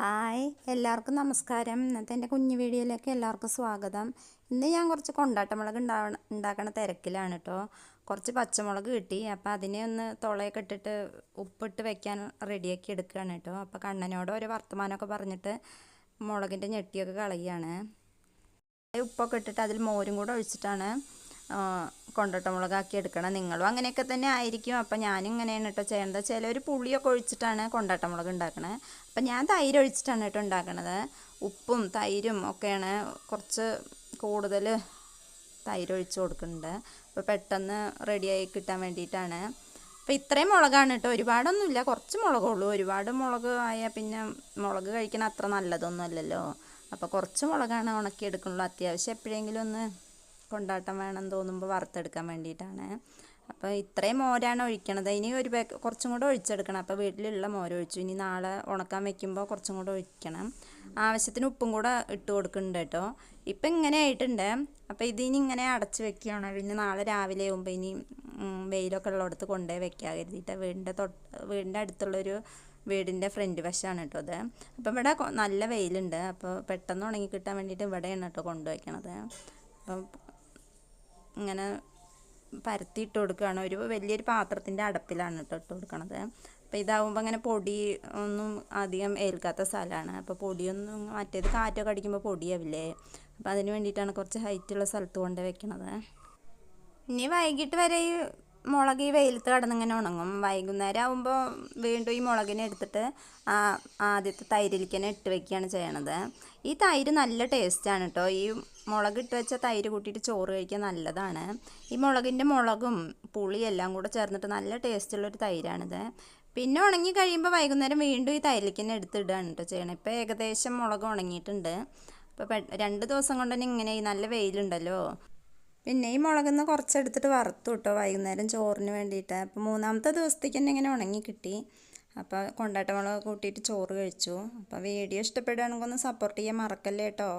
Hi, എല്ലാവർക്കും നമസ്കാരം. ഇന്നത്തെ എൻ്റെ കുഞ്ഞു വീഡിയോയിലേക്ക് എല്ലാവർക്കും സ്വാഗതം. ഇന്ന് ഞാൻ കുറച്ച് കൊണ്ടാട്ടമുളക് ഉണ്ടാക്കണ തിരക്കിലാണ് കേട്ടോ. കുറച്ച് പച്ചമുളക് കിട്ടി, അപ്പോൾ അതിനെ ഒന്ന് തുളയൊക്കെ ഇട്ടിട്ട് ഉപ്പിട്ട് വെക്കാൻ റെഡിയാക്കി എടുക്കുകയാണ് കേട്ടോ. അപ്പോൾ കണ്ണനോട് ഒരു വർത്തമാനമൊക്കെ പറഞ്ഞിട്ട് മുളകിൻ്റെ ഞെട്ടിയൊക്കെ കളയുകയാണ്. ഉപ്പൊക്കെ ഇട്ടിട്ട് അതിൽ മോരും കൂടെ ഒഴിച്ചിട്ടാണ് കൊണ്ടാട്ടമുളകാക്കി എടുക്കണം. നിങ്ങളും അങ്ങനെയൊക്കെ തന്നെ ആയിരിക്കും. അപ്പം ഞാനും ഇങ്ങനെയാണ് കേട്ടോ ചെയ്യേണ്ടത്. ചിലർ പുളിയൊക്കെ ഒഴിച്ചിട്ടാണ് കൊണ്ടാട്ടമുളക് ഉണ്ടാക്കണത്. അപ്പം ഞാൻ തൈര് ഒഴിച്ചിട്ടാണ് കേട്ടോ ഉണ്ടാക്കണത്. ഉപ്പും തൈരും ഒക്കെയാണ് കുറച്ച് കൂടുതൽ തൈര് ഒഴിച്ച് കൊടുക്കുന്നുണ്ട്. അപ്പോൾ പെട്ടെന്ന് റെഡിയായി കിട്ടാൻ വേണ്ടിയിട്ടാണ്. അപ്പോൾ ഇത്രയും മുളകാണ് കേട്ടോ, ഒരുപാടൊന്നുമില്ല, കുറച്ച് മുളകുള്ളൂ. ഒരുപാട് മുളക് ആയാൽ പിന്നെ മുളക് കഴിക്കണ അത്ര നല്ലതൊന്നും അല്ലല്ലോ. അപ്പോൾ കുറച്ച് മുളകാണ് ഉണക്കിയെടുക്കുള്ളൂ. അത്യാവശ്യം എപ്പോഴെങ്കിലും ഒന്ന് കൊണ്ടാട്ടം വേണം തോന്നുമ്പോൾ വറുത്തെടുക്കാൻ വേണ്ടിയിട്ടാണ്. അപ്പോൾ ഇത്രയും മോരാണ് ഒഴിക്കണത്. ഇനി കുറച്ചും കൂടെ ഒഴിച്ചെടുക്കണം. അപ്പോൾ വീട്ടിലുള്ള മോര് ഒഴിച്ചു. ഇനി നാളെ ഉണക്കാൻ വെക്കുമ്പോൾ കുറച്ചും കൂടെ ഒഴിക്കണം. ആവശ്യത്തിന് ഉപ്പും കൂടെ ഇട്ട് കൊടുക്കുന്നുണ്ട് കേട്ടോ. ഇപ്പം ഇങ്ങനെ ആയിട്ടുണ്ട്. അപ്പോൾ ഇതിനി ഇങ്ങനെ അടച്ച് വെക്കുകയാണ്. പിന്നെ നാളെ രാവിലെ ആകുമ്പോൾ ഇനി വെയിലൊക്കെ ഉള്ളിടത്ത് കൊണ്ടുപോയി വെക്കാൻ കരുതിയിട്ട് വീടിൻ്റെ അടുത്തുള്ളൊരു വീടിൻ്റെ ഫ്രണ്ട് വശമാണ് കേട്ടോ അത്. അപ്പോൾ ഇവിടെ നല്ല വെയിലുണ്ട്. അപ്പോൾ പെട്ടെന്ന് ഉണങ്ങി കിട്ടാൻ വേണ്ടിയിട്ട് ഇവിടെയാണ് കേട്ടോ കൊണ്ടുവയ്ക്കണത്. അപ്പം ഇങ്ങനെ പരത്തിയിട്ട് കൊടുക്കുകയാണ്. ഒരു വലിയൊരു പാത്രത്തിൻ്റെ അടപ്പിലാണ് കേട്ടോ ഇട്ട് കൊടുക്കണത്. അപ്പോൾ ഇതാവുമ്പോൾ അങ്ങനെ പൊടി ഒന്നും അധികം ഏൽക്കാത്ത സ്ഥലമാണ്. അപ്പോൾ പൊടിയൊന്നും, മറ്റേത് കാറ്റൊക്കെ അടിക്കുമ്പോൾ പൊടിയാവില്ലേ. അപ്പോൾ അതിന് വേണ്ടിയിട്ടാണ് കുറച്ച് ഹൈറ്റുള്ള സ്ഥലത്ത് കൊണ്ട് വെക്കണത്. ഇനി വൈകിട്ട് വരെ ഈ മുളക് ഈ വെയിലത്ത് കിടന്നിങ്ങനെ ഉണങ്ങും. വൈകുന്നേരം ആകുമ്പോൾ വീണ്ടും ഈ മുളകിനെ എടുത്തിട്ട് ആദ്യത്തെ തൈരിലേക്ക് തന്നെ ഇട്ട് വെക്കുകയാണ് ചെയ്യണത്. ഈ തൈര് നല്ല ടേസ്റ്റാണ് കേട്ടോ. ഈ മുളക് ഇട്ട് വെച്ച തൈര് കൂട്ടിയിട്ട് ചോറ് കഴിക്കാൻ നല്ലതാണ്. ഈ മുളകിൻ്റെ മുളകും പുളിയെല്ലാം കൂടെ ചേർന്നിട്ട് നല്ല ടേസ്റ്റുള്ളൊരു തൈരാണിത്. പിന്നെ ഉണങ്ങി കഴിയുമ്പോൾ വൈകുന്നേരം വീണ്ടും ഈ തൈരിലേക്ക് തന്നെ എടുത്തിടുകയാണ് കേട്ടോ ചെയ്യണം. ഇപ്പോൾ ഏകദേശം മുളക് ഉണങ്ങിയിട്ടുണ്ട്. അപ്പോൾ 2 ദിവസം കൊണ്ട് തന്നെ ഇങ്ങനെ ഈ നല്ല വെയിലുണ്ടല്ലോ. പിന്നെ ഈ മുളകിന്ന് കുറച്ചെടുത്തിട്ട് വറുത്തു കേട്ടോ വൈകുന്നേരം ചോറിന് വേണ്ടിയിട്ട്. അപ്പോൾ 3ാമത്തെ ദിവസത്തേക്ക് തന്നെ ഇങ്ങനെ ഉണങ്ങി കിട്ടി. അപ്പോൾ കൊണ്ടാട്ടമുളക് കൂട്ടിയിട്ട് ചോറ് കഴിച്ചു. അപ്പോൾ വീഡിയോ ഇഷ്ടപ്പെടുകയാണെങ്കിൽ ഒന്ന് സപ്പോർട്ട് ചെയ്യാൻ മറക്കല്ലേ കേട്ടോ.